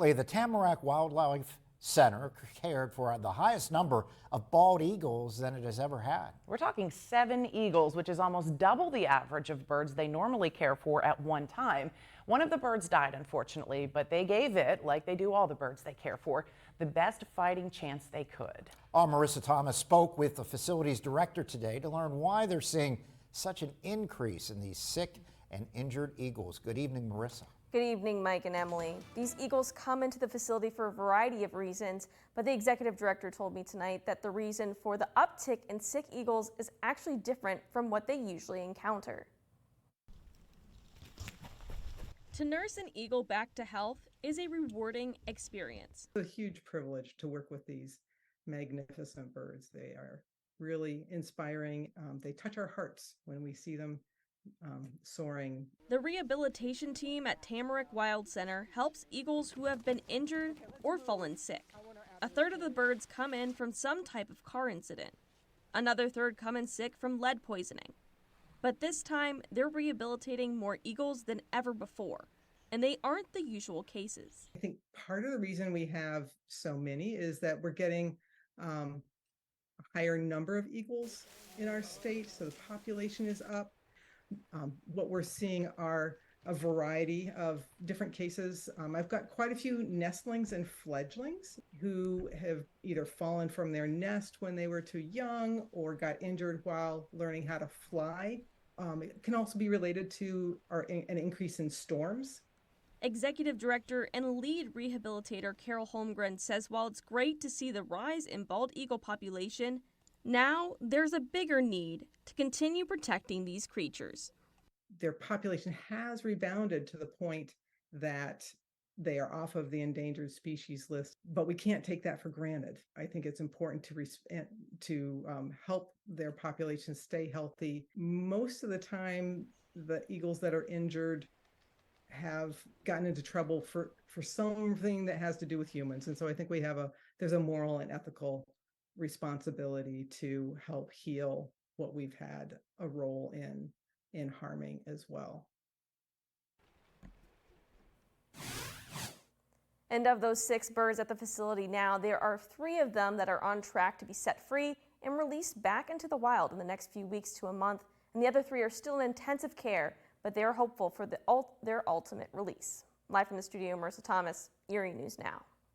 The Tamarack Wildlife Center cared for the highest number of bald eagles than it has ever had. We're talking 7 eagles, which is almost double the average of birds they normally care for at one time. One of the birds died, unfortunately, but they gave it, like they do all the birds they care for, the best fighting chance they could. Our Marissa Thomas spoke with the facility's director today to learn why they're seeing such an increase in these sick and injured eagles. Good evening, Marissa. Good evening, Mike and Emily. These eagles come into the facility for a variety of reasons, but the executive director told me tonight that the reason for the uptick in sick eagles is actually different from what they usually encounter. To nurse an eagle back to health is a rewarding experience. It's a huge privilege to work with these magnificent birds. They are really inspiring. They touch our hearts when we see them soaring. The rehabilitation team at Tamarack Wildlife Center helps eagles who have been injured or fallen sick. A third of the birds come in from some type of car incident. Another third come in sick from lead poisoning. But this time, they're rehabilitating more eagles than ever before, and they aren't the usual cases. I think part of the reason we have so many is that we're getting a higher number of eagles in our state, so the population is up. What we're seeing are a variety of different cases. I've got quite a few nestlings and fledglings who have either fallen from their nest when they were too young or got injured while learning how to fly. It can also be related to an increase in storms. Executive Director and lead rehabilitator Carol Holmgren says while it's great to see the rise in bald eagle population, now there's a bigger need to continue protecting these creatures. Their population has rebounded to the point that they are off of the endangered species list, but we can't take that for granted. I think it's important to help their population stay healthy. Most of the time, the eagles that are injured have gotten into trouble for something that has to do with humans, and so I think there's a moral and ethical responsibility to help heal what we've had a role in harming as well. And of those 6 birds at the facility now, there are 3 of them that are on track to be set free and released back into the wild in the next few weeks to a month, and the other 3 are still in intensive care, but they are hopeful for their ultimate release. Live from the studio, Marissa Thomas, Erie News Now.